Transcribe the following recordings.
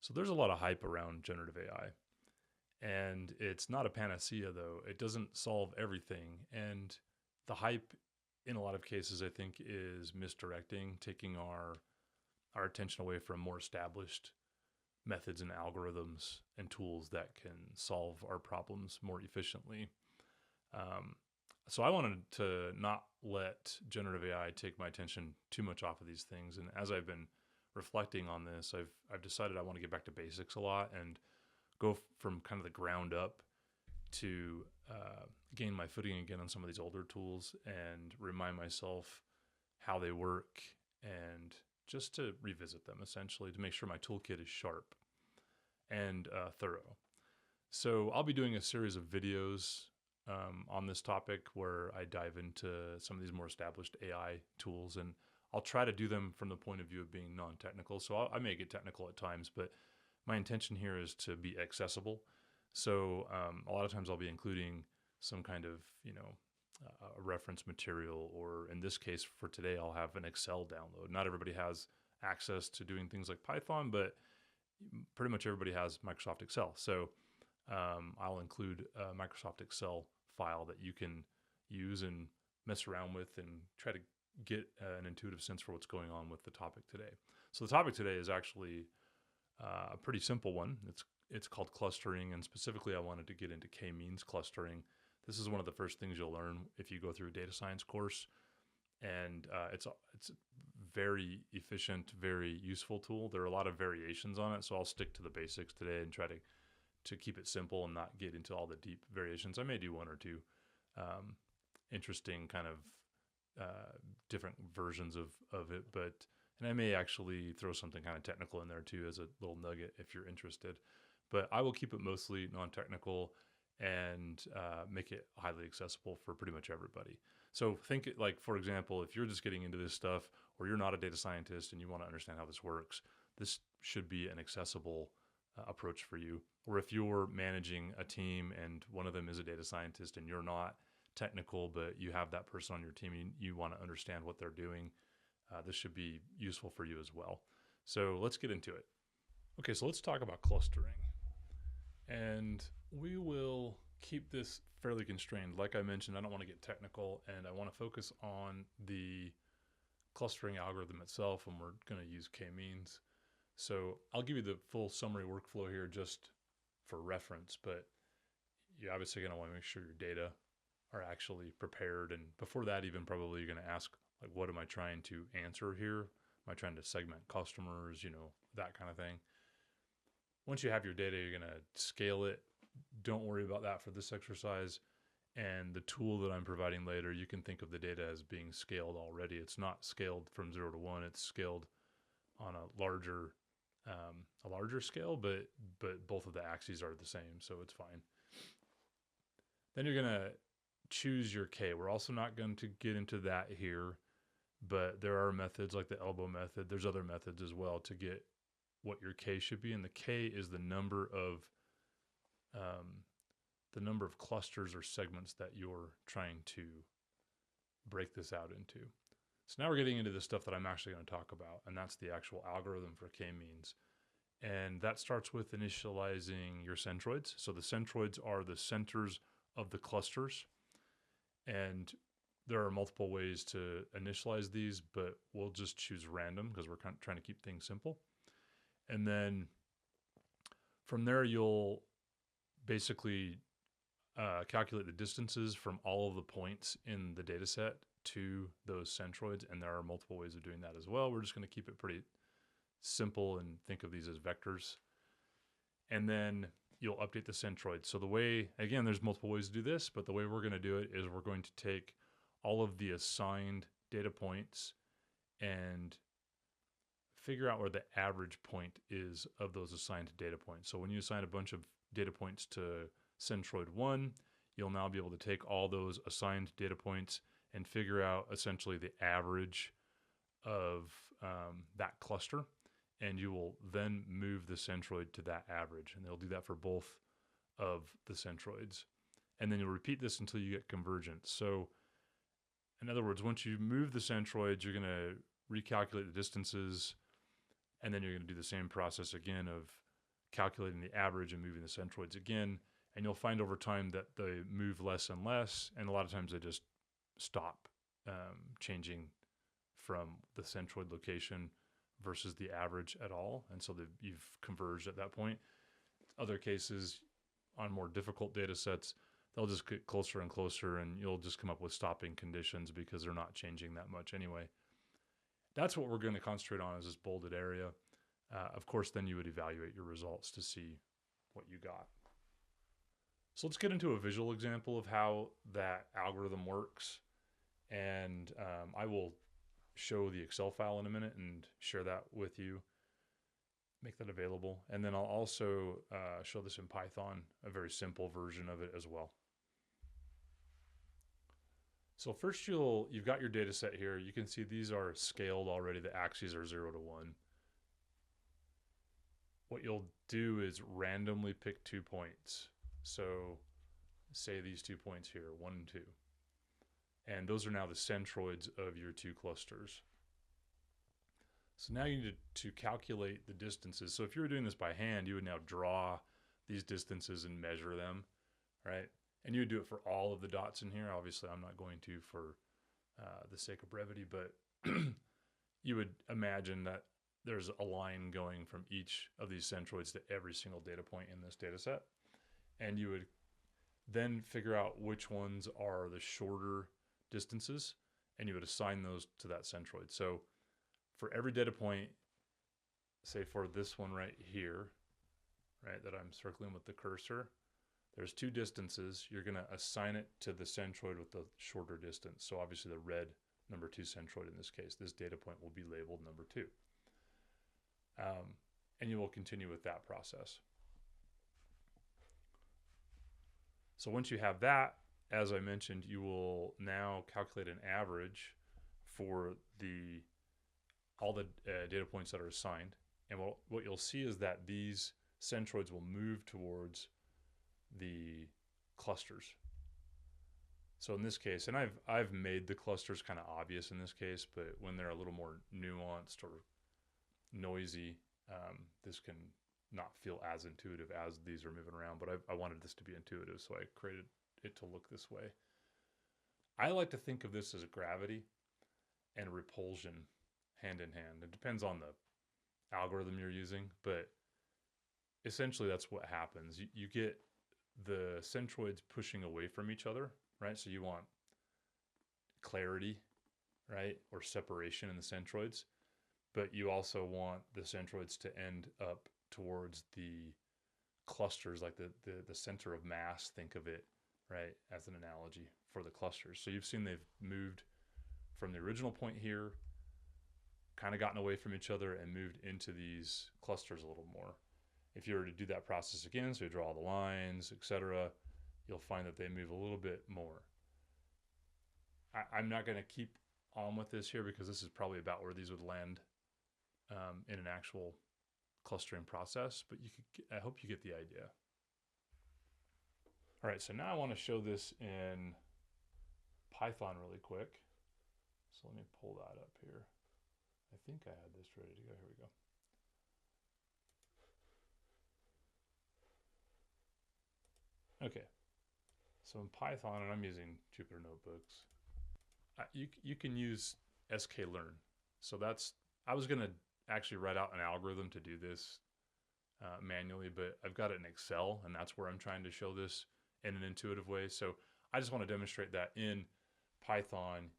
So there's a lot of hype around generative AI. And it's not a panacea, though. It doesn't solve everything. And the hype, in a lot of cases, I think, is misdirecting, taking our attention away from more established methods and algorithms and tools that can solve our problems more efficiently. Um, so I wanted to not let generative AI take my attention too much off of these things. And as I've been reflecting on this, I've decided I want to get back to basics a lot and go from kind of the ground up to gain my footing again on some of these older tools and remind myself how they work and just to revisit them essentially to make sure my toolkit is sharp and thorough. So I'll be doing a series of videos on this topic where I dive into some of these more established AI tools, and I'll try to do them from the point of view of being non-technical. So I may get technical at times, but my intention here is to be accessible. So a lot of times I'll be including some kind of, a reference material, or in this case for today, I'll have an Excel download. Not everybody has access to doing things like Python, but pretty much everybody has Microsoft Excel. So I'll include a Microsoft Excel file that you can use and mess around with and try to get an intuitive sense for what's going on with the topic today. So the topic today is actually a pretty simple one. It's called clustering, and specifically I wanted to get into k-means clustering. This is one of the first things you'll learn if you go through a data science course, and it's very efficient, very useful tool. There are a lot of variations on it, so I'll stick to the basics today and try to keep it simple and not get into all the deep variations. I may do one or two interesting kind of different versions of it, and I may actually throw something kind of technical in there too as a little nugget if you're interested. But I will keep it mostly non-technical and make it highly accessible for pretty much everybody. So think it like, for example, if you're just getting into this stuff or you're not a data scientist and you want to understand how this works, this should be an accessible approach for you. Or if you're managing a team and one of them is a data scientist and you're not technical, but you have that person on your team, you want to understand what they're doing, this should be useful for you as well. So let's get into it. Okay, so let's talk about clustering. And we will keep this fairly constrained. Like I mentioned, I don't want to get technical, and I want to focus on the clustering algorithm itself, and we're going to use k-means. So I'll give you the full summary workflow here just for reference, but you're obviously going to want to make sure your data are actually prepared. And before that, even probably you're going to ask, like, what am I trying to answer here? Am I trying to segment customers, that kind of thing. Once you have your data, you're going to scale it. Don't worry about that for this exercise. And the tool that I'm providing later, you can think of the data as being scaled already. It's not scaled from 0 to 1. It's scaled on a larger scale, but both of the axes are the same, so it's fine. Then you're going to choose your K. We're also not going to get into that here, but there are methods like the elbow method. There's other methods as well to get what your K should be, and the K is the number of clusters or segments that you're trying to break this out into. So now we're getting into the stuff that I'm actually going to talk about, and that's the actual algorithm for k-means. And that starts with initializing your centroids. So the centroids are the centers of the clusters, and there are multiple ways to initialize these, but we'll just choose random because we're kind of trying to keep things simple. And then from there, you'll basically calculate the distances from all of the points in the data set to those centroids, and there are multiple ways of doing that as well. We're just going to keep it pretty simple and think of these as vectors. And then you'll update the centroid. So the way, again, there's multiple ways to do this, but the way we're going to do it is we're going to take all of the assigned data points and figure out where the average point is of those assigned data points. So when you assign a bunch of data points to centroid 1, you'll now be able to take all those assigned data points and figure out essentially the average of that cluster, and you will then move the centroid to that average, and they'll do that for both of the centroids. And then you'll repeat this until you get convergence. So in other words, once you move the centroids, you're going to recalculate the distances, and then you're going to do the same process again of calculating the average and moving the centroids again. And you'll find over time that they move less and less, and a lot of times they just stop changing from the centroid location versus the average at all. And so you've converged at that point. Other cases, on more difficult data sets, they'll just get closer and closer, and you'll just come up with stopping conditions because they're not changing that much anyway. That's what we're going to concentrate on, is this bolded area. Of course, then you would evaluate your results to see what you got. So let's get into a visual example of how that algorithm works. And I will show the Excel file in a minute and share that with you, make that available. And then I'll also show this in Python, a very simple version of it as well. So first you've got your data set here. You can see these are scaled already. The axes are 0 to 1. What you'll do is randomly pick 2 points. So say these 2 points here, 1 and 2. And those are now the centroids of your 2 clusters. So now you need to calculate the distances. So if you were doing this by hand, you would now draw these distances and measure them, right? And you would do it for all of the dots in here. Obviously, I'm not going to for the sake of brevity, but you would imagine that there's a line going from each of these centroids to every single data point in this data set. And you would then figure out which ones are the shorter distances, and you would assign those to that centroid. So for every data point, say for this one right here, right, that I'm circling with the cursor, there's 2 distances. You're going to assign it to the centroid with the shorter distance. So obviously the red number 2 centroid in this case, this data point will be labeled number 2. And you will continue with that process. So once you have that, as I mentioned, you will now calculate an average for all the data points that are assigned. And what you'll see is that these centroids will move towards the clusters. So in this case, and I've made the clusters kind of obvious in this case, but when they're a little more nuanced or noisy, this can not feel as intuitive as these are moving around, but I wanted this to be intuitive, so I created it to look this way. I like to think of this as a gravity and repulsion hand in hand. It depends on the algorithm you're using, but essentially that's what happens. You get the centroids pushing away from each other, right? So you want clarity, right, or separation in the centroids, but you also want the centroids to end up towards the clusters, like the center of mass, think of it, right, as an analogy for the clusters. So you've seen they've moved from the original point here, kind of gotten away from each other and moved into these clusters a little more. If you were to do that process again, so you draw the lines, etc., you'll find that they move a little bit more. I'm not going to keep on with this here because this is probably about where these would land in an actual clustering process, but I hope you get the idea. All right, so now I want to show this in Python really quick. So let me pull that up here. I think I had this ready to go. Here we go. Okay, so in Python, and I'm using Jupyter Notebooks, you can use sklearn. So I was going to actually write out an algorithm to do this manually, but I've got it in Excel, and that's where I'm trying to show this in an intuitive way. So I just want to demonstrate that in Python,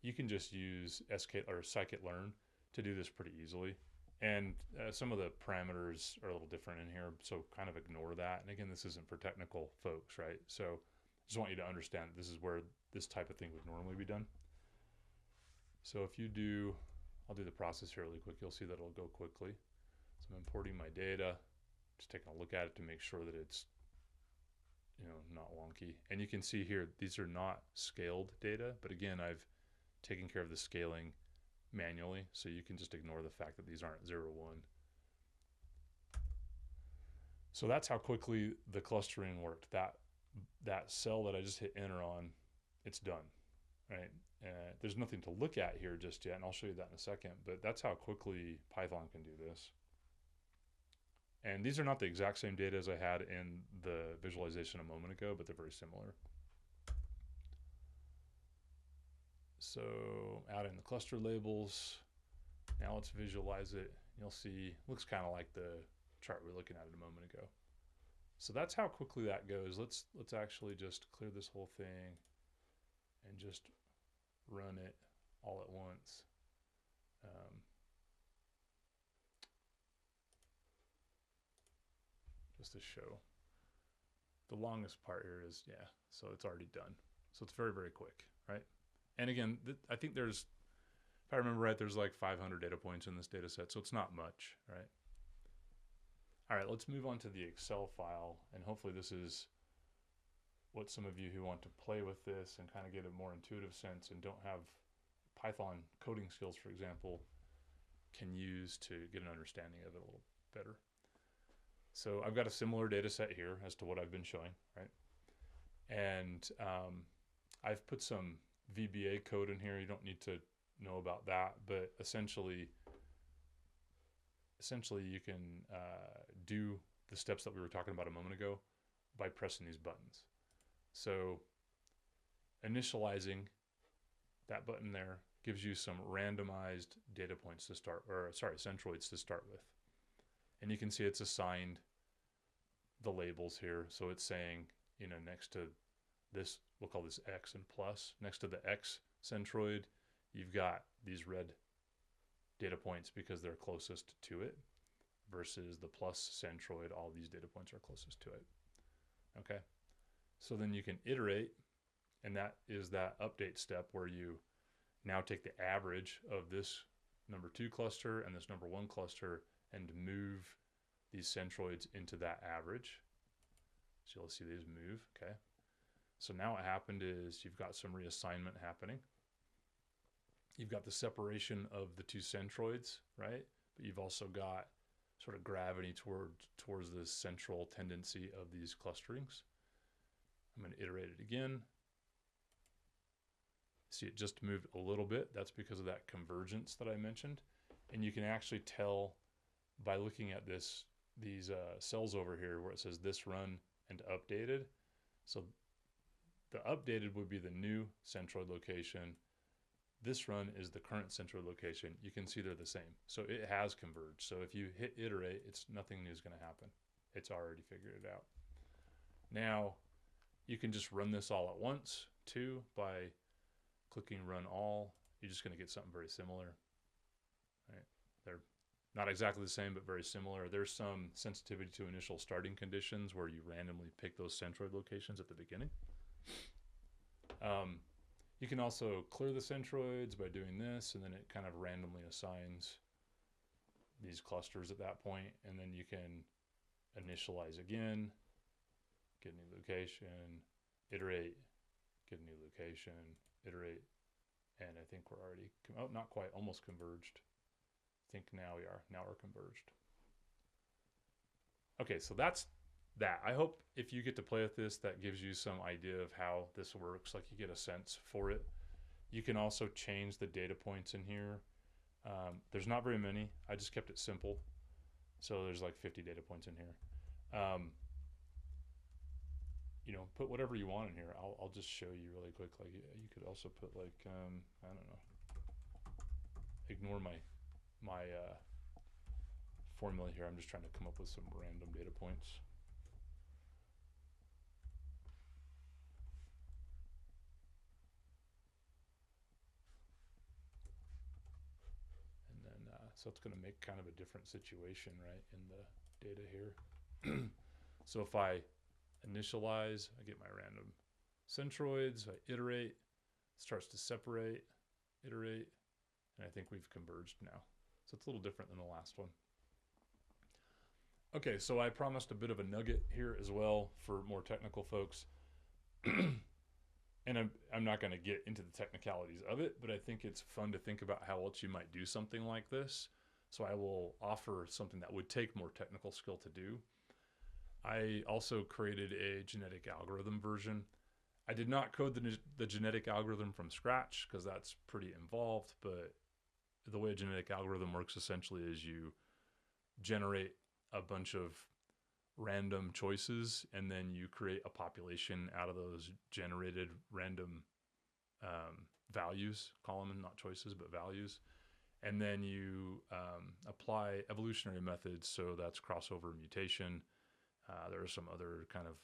you can just use scikit-learn to do this pretty easily. And some of the parameters are a little different in here, so kind of ignore that. And again, this isn't for technical folks, right? So I just want you to understand that this is where this type of thing would normally be done. So if you do, I'll do the process here really quick. You'll see that it'll go quickly. So I'm importing my data, just taking a look at it to make sure that it's, not wonky. And you can see here, these are not scaled data, but again, I've taken care of the scaling manually, so you can just ignore the fact that these aren't 0, 1. So that's how quickly the clustering worked. That cell that I just hit enter on, it's done, right? There's nothing to look at here just yet, and I'll show you that in a second, but that's how quickly Python can do this. And these are not the exact same data as I had in the visualization a moment ago, but they're very similar. So add in the cluster labels. Now let's visualize it. You'll see, looks kind of like the chart we were looking at a moment ago. So that's how quickly that goes. Let's actually just clear this whole thing and just run it all at once. Just to show. The longest part here is, yeah, so it's already done. So it's very, very quick, right? And again, I think there's, if I remember right, there's like 500 data points in this data set, so it's not much, right? All right, let's move on to the Excel file, and hopefully this is what some of you who want to play with this and kind of get a more intuitive sense and don't have Python coding skills, for example, can use to get an understanding of it a little better. So I've got a similar data set here as to what I've been showing, right? And I've put some VBA code in here. You don't need to know about that, but essentially you can do the steps that we were talking about a moment ago by pressing these buttons. So initializing that button there gives you some randomized data points to start, or sorry, centroids to start with. And you can see it's assigned the labels here. So it's saying, you know, next to this, we'll call this X and plus, next to the X centroid, you've got these red data points because they're closest to it, versus the plus centroid, all these data points are closest to it. Okay. So then you can iterate, and that is that update step where you now take the average of this number 2 cluster and this number 1 cluster and move these centroids into that average. So you'll see these move, okay? So now what happened is you've got some reassignment happening. You've got the separation of the 2 centroids, right? But you've also got sort of gravity towards the central tendency of these clusterings. I'm going to iterate it again. See, it just moved a little bit. That's because of that convergence that I mentioned. And you can actually tell by looking at these cells over here where it says this run and updated. So the updated would be the new centroid location. This run is the current centroid location. You can see they're the same. So it has converged. So if you hit iterate, nothing new is going to happen. It's already figured it out. Now you can just run this all at once too by clicking run all. You're just going to get something very similar. Right? They're not exactly the same, but very similar. There's some sensitivity to initial starting conditions where you randomly pick those centroid locations at the beginning. You can also clear the centroids by doing this, and then it kind of randomly assigns these clusters at that point, and then you can initialize again, get a new location, iterate, get a new location, iterate, and I think we're already, oh, not quite, almost converged. I think now we are, now we're converged. Okay, so that's that. I hope if you get to play with this, that gives you some idea of how this works, like you get a sense for it. You can also change the data points in here. There's not very many. I just kept it simple. So there's like 50 data points in here. You know, put whatever you want in here. I'll just show you really quick. Like you could also put like, I don't know, ignore my formula here. I'm just trying to come up with some random data points. So it's going to make kind of a different situation, right, in the data here. So if I initialize, I get my random centroids, I iterate, it starts to separate, iterate, and I think we've converged now. So it's a little different than the last one. Okay, so I promised a bit of a nugget here as well for more technical folks. And I'm not going to get into the technicalities of it, but I think it's fun to think about how else you might do something like this. So I will offer something that would take more technical skill to do. I also created a genetic algorithm version. I did not code the genetic algorithm from scratch because that's pretty involved, but the way a genetic algorithm works essentially is you generate a bunch of random choices, and then you create a population out of those generated random values, call them not choices, but values. And then you apply evolutionary methods. So that's crossover mutation. There are some other kind of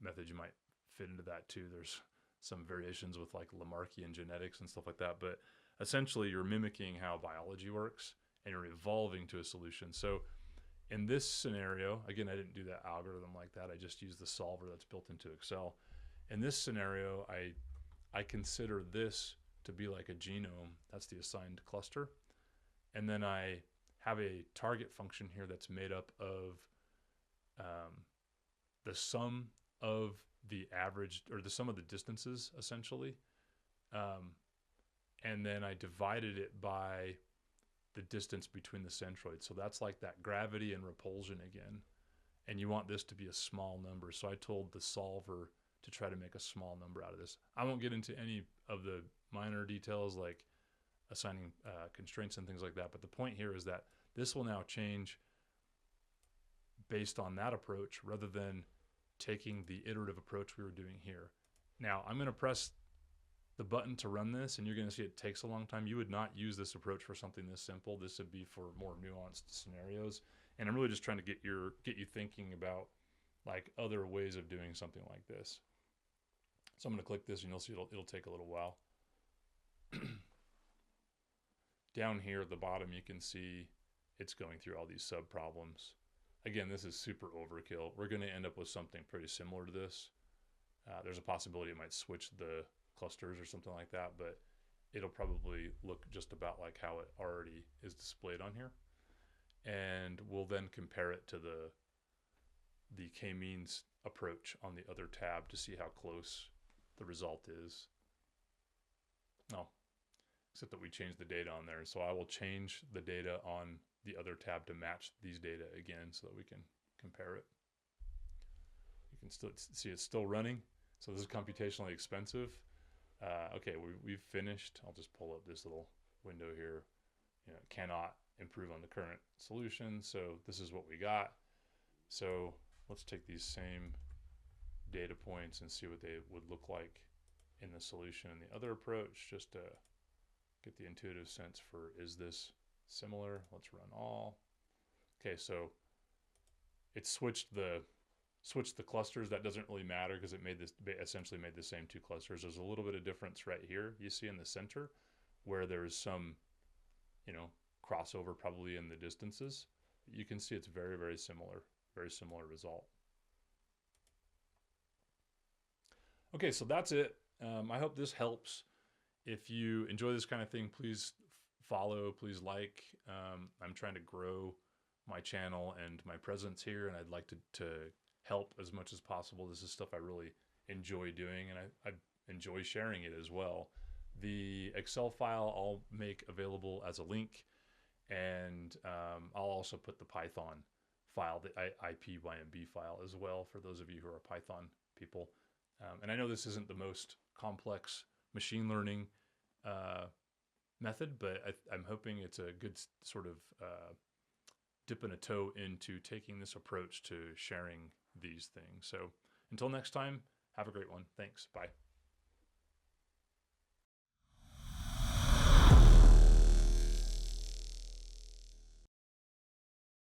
methods you might fit into that too. There's some variations with like Lamarckian genetics and stuff like that. But essentially, you're mimicking how biology works and you're evolving to a solution. So in this scenario, again, I didn't do that algorithm like that. I just used the solver that's built into Excel. In this scenario, I consider this to be like a genome. That's the assigned cluster. And then I have a target function here that's made up of the sum of the average, or the sum of the distances, essentially. And then I divided it by the distance between the centroids. So that's like that gravity and repulsion again. And you want this to be a small number. So I told the solver to try to make a small number out of this. I won't get into any of the minor details like assigning constraints and things like that. But the point here is that this will now change based on that approach rather than taking the iterative approach we were doing here. Now I'm going to press the button to run this, and you're going to see it takes a long time. You would not use this approach for something this simple. This would be for more nuanced scenarios. And I'm really just trying to get you thinking about like other ways of doing something like this. So I'm going to click this, and you'll see it'll take a little while. Down here at the bottom, you can see it's going through all these sub problems. Again, this is super overkill. We're going to end up with something pretty similar to this. There's a possibility it might switch the clusters or something like that, but it'll probably look just about like how it already is displayed on here. And we'll then compare it to the k-means approach on the other tab to see how close the result is. Oh, except that we changed the data on there. So I will change the data on the other tab to match these data again so that we can compare it. You can still see it's still running. So this is computationally expensive. Okay, we've finished. I'll just pull up this little window here. You know, cannot improve on the current solution. So this is what we got. So let's take these same data points and see what they would look like in the solution and the other approach, just to get the intuitive sense for, is this similar? Let's run all. Okay, so it switched the clusters. That doesn't really matter because it essentially made the same two clusters. There's a little bit of difference right here you see in the center where there's some, you know, crossover probably in the distances. You can see it's very, very similar result. Okay, so that's it. I hope this helps. If you enjoy this kind of thing, please follow, please like. I'm trying to grow my channel and my presence here, and I'd like to help as much as possible. This is stuff I really enjoy doing, and I enjoy sharing it as well. The Excel file I'll make available as a link, and I'll also put the Python file, the IPYMB file as well, for those of you who are Python people. And I know this isn't the most complex machine learning method, but I'm hoping it's a good sort of dipping a toe into taking this approach to sharing these things. So until next time, have a great one. Thanks. Bye.